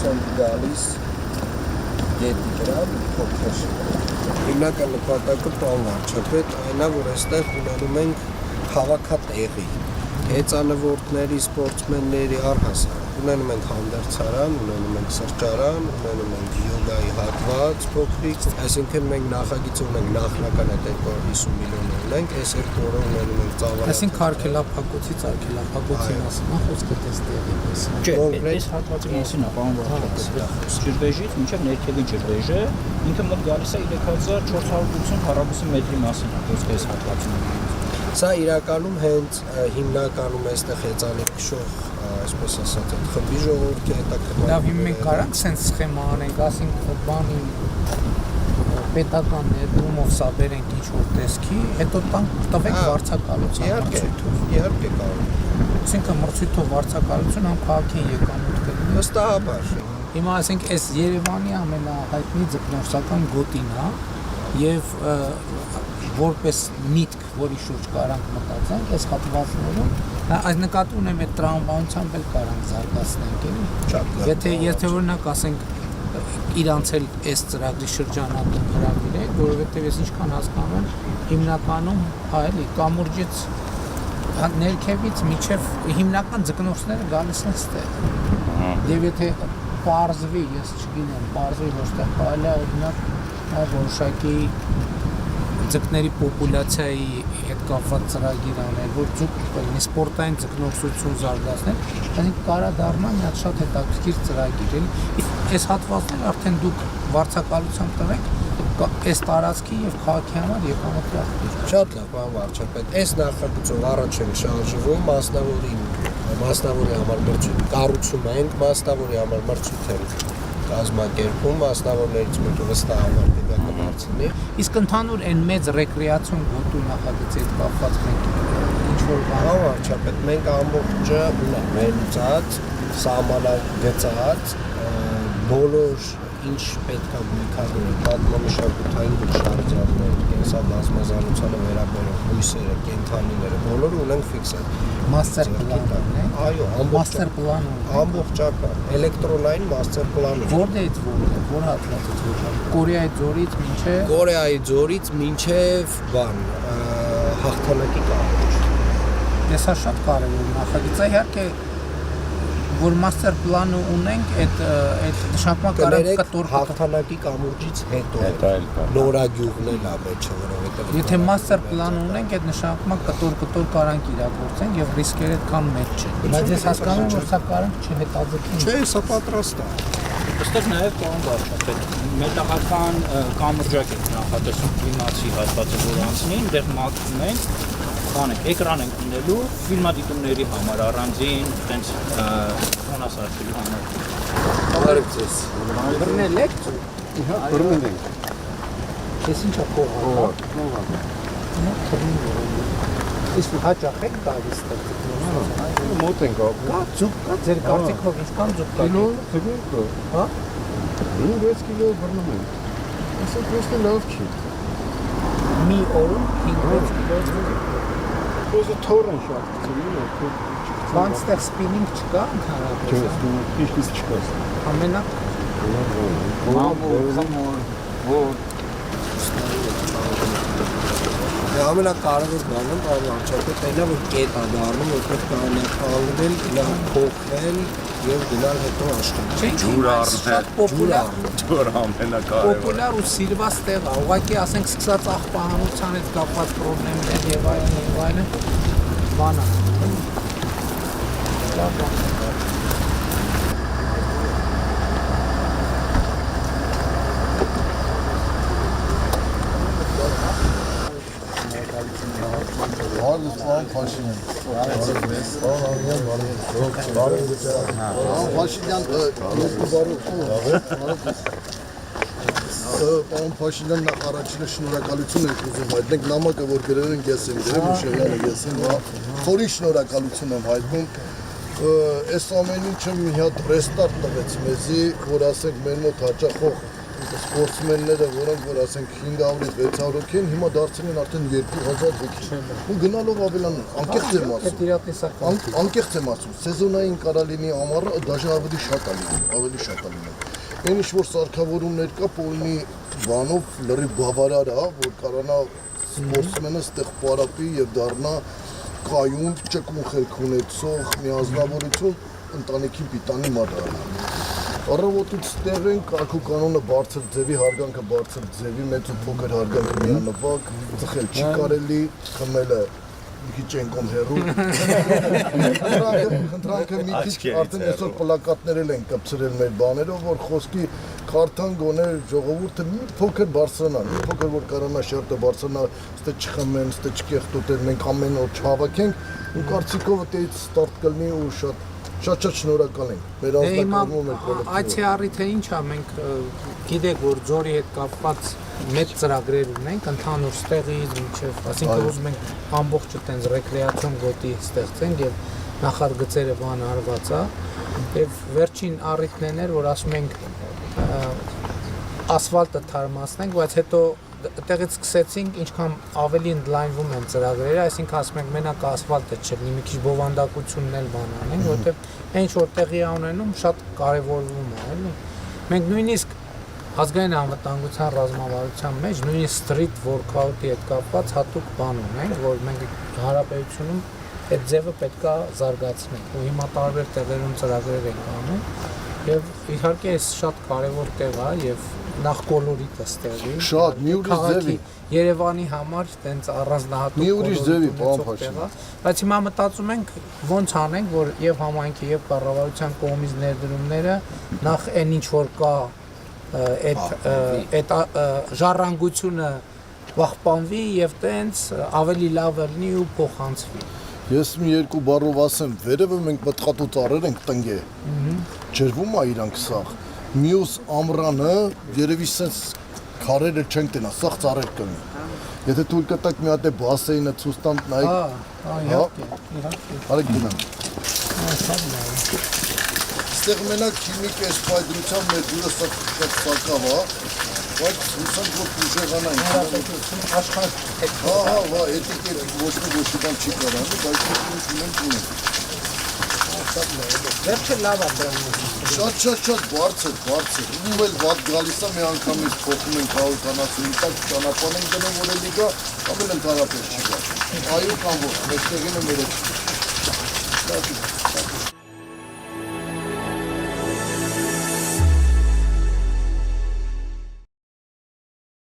հորիզոնտի գալիս գետի վրա փոքր հիմնական նպատակը պարոն վարչապետ այն է, որ այստեղ ունենում ենք հավաքատեղի հեծանվորդների, սպորտսմենների առհասարակ ունենում ենք հանդերձարան, ունենում ենք սրճարան, ունենում ենք յոգայի հատված փոքրիկ, այսինքն մենք նախագիծ ունենք նախնական այդ 250 միլիոն ունենք, այս երկու օրը ունենում ենք ծավալը։ Այսինքն արգելափակոցից արգելափակոցի մասին է խոսքը դեստեղի մասին։ Չէ, այս հատվածի մասին է, պարոն վարչապետ։ Ջրվեժից մինչև ներքևի ջրվեժը ինքը մոտ գալիս է 3480 քառակուսի մետրի մասին է խոսքը այս հատվածում։ Սա իրականում հենց հիմնականում այստեղ հեծանիվ քշող, այսպես ասած, այդ խմբի ժողովուրդի հետաքրքրում։ Լավ, հիմա մենք կարանք սենց սխեմա անենք, ասենք բանի պետական ներդրումով սա բերենք ինչ-որ տեսքի, հետո տվենք վարձակալության մրցույթով։ Իհարկե կարող։ Այսինքն մրցույթով վարձակալություն համ քաղաքին եկամուտ կլինի։ Վստահաբար։ Հիմա ասենք այս Երևանի ամենահայտնի ձկնորսական գոտին է եւ որպես միտք, որի շուրջ կարանք մտածենք, այս հատվածներում այս նկատի ունեմ այդ տրամաբանությամբ էլ կարանք զարգացնենք, էլի։ Եթե օրինակ ասենք իրանց էլ այս ծրագրի շրջանակում հրավիրենք, որովհետև ես ինչքան հասկանում եմ, հիմնականում էլի կամուրջից ներքևից միջև հիմնական ձկնորսները գալիս են ստեղ։ Եվ եթե պարզվի, ես չգիտեմ, պարզվի ոչ թե կարելի է օրինակ որոշակի ձկների պոպուլյացիայի հետ կապված ծրագիր անել, որ սպորտային ձկնորսություն զարգացնել, այսինքն կարա դառնա մի հատ շատ հետաքրքիր ծրագիր, էլի։ Այս հատվածները արդեն դուք վարձակալությամբ տվեք այս տարածքի եւ քաղաքի համար եկամուտ աղբյուր։ Շատ լավ, պարոն վարչապետ, այս նախագծով առաջ ենք շարժվում, մասնավորի համար մրցույթ կառուցում ենք, մասնավորի համար մրցույթ ենք կազմակերպում, մասնավորներից մեկը վստահաբար դա կդարձնի։ Իսկ ընդհանուր այն մեծ ռեկրեացիոն գոտու նախագծի հետ կապված մենք ինչ-որ բան վարչապետ, մենք ամբողջը ունենք վերլուծած, սահմանագծած, բոլոր ինչ պետք է գույքավորել, պատմամշակութային գուշարձաններ, կենսաբազմազանությանը վերաբերող բույսերը, կենդանիները, բոլորը ունենք ֆիքսել։ Մաստեր պլան, այո, մաստեր պլան, ամբողջական, էլեկտրոնային մաստեր պլան։ Որտեղից որտեղ, որ հատվածից որ Կորեայի ձորից մինչև բան, հաղթանակի կամուրջ։ Դա շատ կարևոր նախագիծ է, իհարկե որ մաստեր պլանը ունենք, այդ նշանակման կարանք կտոր հաղթանակի կամուրջից հետո նորագյուղն էլ է մեջը, որովհետև եթե մաստեր պլան ունենք, այդ նշանակման կտոր կարանք իրագործենք եւ ռիսկերը այդքան մեծ չեն։ Բայց ես հասկանում եմ, որ սա կարանք չհետաձգենք։ Չէ, սա պատրաստ է։ Այստեղ նաև պարոն վարչապետ, մետաղական կամուրջակ ենք նախատեսում կլիմացի հատվածը որ անցնի, այնտեղ մաքրում ենք բանենք, էկրան ենք ունելու, ֆիլմադիտումների համար առանձին, տենց ֆոնասարքերի համար։ Բարև ձեզ։ Բռնել եք։ Իհա, բռնել ենք։ Ես ինչա փողա։ Իսկ հաճախ եք տալիս տեղ։ Մոտ ենք ապրում։ Կա ձուկ կա, ձեր կարծիքով ինչքան ձուկ կա։ Կիլո, թվերքո։ Հա? 5-6 կիլո բռնում ենք։ Այսինքն просто լավ չի։ Մի օրում 5-6 կիլո։ Просто թոր են շատ գցում, Բան ստեղ սպինինգ չկա ընդհանրապես։ Չէ, սպինինգ չկա։ Ամենակ ամենակարևոր բանը պարոն վարչապետ այն է, որ կետ է դառնում, որտեղ կարելի է քանդել, լավ փոխել եւ գնալ հետո աշխատել։ Ջուր առնել, ջուր ամենակարևորը։ Պոպուլյար ու սիրված տեղ է, ուղղակի ասենք սկսած աղբահանության հետ կապված խնդիրներ եւ այլն, բան է։ Լավ բան։ Պարոն Փաշինյան, Պարոն Փաշինյան նախ առաջինը շնորհակալություն եք ուզում հայտնենք նամակը, որ գրել են ես եմ գրել, Մուշեղյանը ես եմ, խորի շնորհակալություն եմ հայտնում, այս ամեն ինչը մի հատ ռեստարտ տվեց մեզի, որ ասենք մեր մոտ հաճախող սպորտսմենները, որոնք որ ասենք 500-ից 600 հոգի են, հիմա դարձել են արդեն 2000 հոգի։ Ու գնալով ավելանում, անկեղծ եմ ասում։ Այդ իրատեսական։ Անկեղծ եմ ասում, սեզոնային կարալինի ամառը դաժե ավելի շատ է լինում, ավելի շատ է լինում։ Այն ինչ որ սարքավորումներ կա, պոլնի բանով լրի բավարար է, որ կարանա սպորտսմենը ստեղ պարապի եւ դառնա կայուն, ճկուն խելք ունեցող միազնավորություն ընտանիքի պիտանի մատանա։ Առավոտից ստեղ են կարգու կանոնը բարձր ձևի, հարգանքը բարձր ձևի, մեծ ու փոքր հարգանքը միանվագ, ծխել չի կարելի, խմելը մի քիչ ենկոմ հեռու։ Խնդրանքը մի քիչ արդեն այսօր պլակատներ են կպցրել մեր բաներով, որ խոսքի կարթան գոնե ժողովուրդը մի փոքր բարձրանա, մի փոքր որ կարանա շերտը բարձրանա, ստե չխմեն, ստե չկեղտոտեն, մենք ամեն օր չհավաքենք, ու կարծիքով այդից ստարտ կլինի ու շատ շնորհակալ ենք մեր ազգակազմում մեր կոլեկտիվը։ Այդ առիթը ինչ է, մենք գիտեք, որ ձորի հետ կապված մեծ ծրագրեր ունենք, ընդհանուր ստեղից մինչև, այսինքն ուզում ենք ամբողջը տենց ռեկրեացիոն գոտի ստեղծենք եւ նախագծերը բան արված է եւ վերջին առիթն էր, որ ասում ենք ասֆալտը թարմացնենք, բայց հետո այդտեղից սկսեցինք ինչքան ավելի ընդլայնվում են ծրագրերը, այսինքն ասում ենք մենակ ասֆալտը չլինի, մի քիչ բովանդակությունն էլ բան անենք, որովհետեւ այն ինչ որ տեղի է ունենում շատ կարեւորվում է, էլի։ Մենք նույնիսկ ազգային անվտանգության ռազմավարության մեջ նույնիսկ street workout-ի հետ կապված հատուկ բան ունենք, որ մենք հարաբերությունում այդ ձևը պետքա զարգացնենք ու հիմա տարբեր տեղերում ծրագրեր ենք անում եւ իհարկե այս շատ կարեւոր տեղ է եւ նախ կոլորիտը ստեղի Շատ մի ուրիշ ձևի Երևանի համար տենց առանձնահատուկ մի ուրիշ ձևի բան փաշի։ Բայց հիմա մտածում ենք ոնց անենք, որ եւ համայնքի եւ կառավարության կողմից ներդրումները նախ այն ինչ որ կա այդ ժառանգությունը պահպանվի եւ տենց ավելի լավ լինի ու փոխանցվի։ Ես մի երկու բառով ասեմ, վերևը մենք մտխատու ծառեր ենք տնգե։ Ջրվում է իրանք սաղ։ Մյուս ամռանը երևի sense քարերը չեն տենա, սաղ ծառեր կլինի։ Եթե թույլ կտակ մի հատ է բասեինը ցույց տամ նայեք։ Իհարկե։ Արեք գնանք։ Այստեղ մենակ քիմիկ է սպայդրության մեր ջուրը շատ սակավ է, բայց հուսանք որ ուժեղանային։ Աշխարհ Հա, էտիկետ ոչ մի բան չի կարանում, բայց մենք ունենք։ Վերջը լավ է դրանից։ Շատ բարձր։ Ում էլ վատ գալիս է մի անգամից փոխում ենք 140 տակ ճանապարհ ենք դնում, որ էլի գա, ամեն ընդհանրապես չի գա։ Այո կամ ոչ, մեջտեղին է մեր։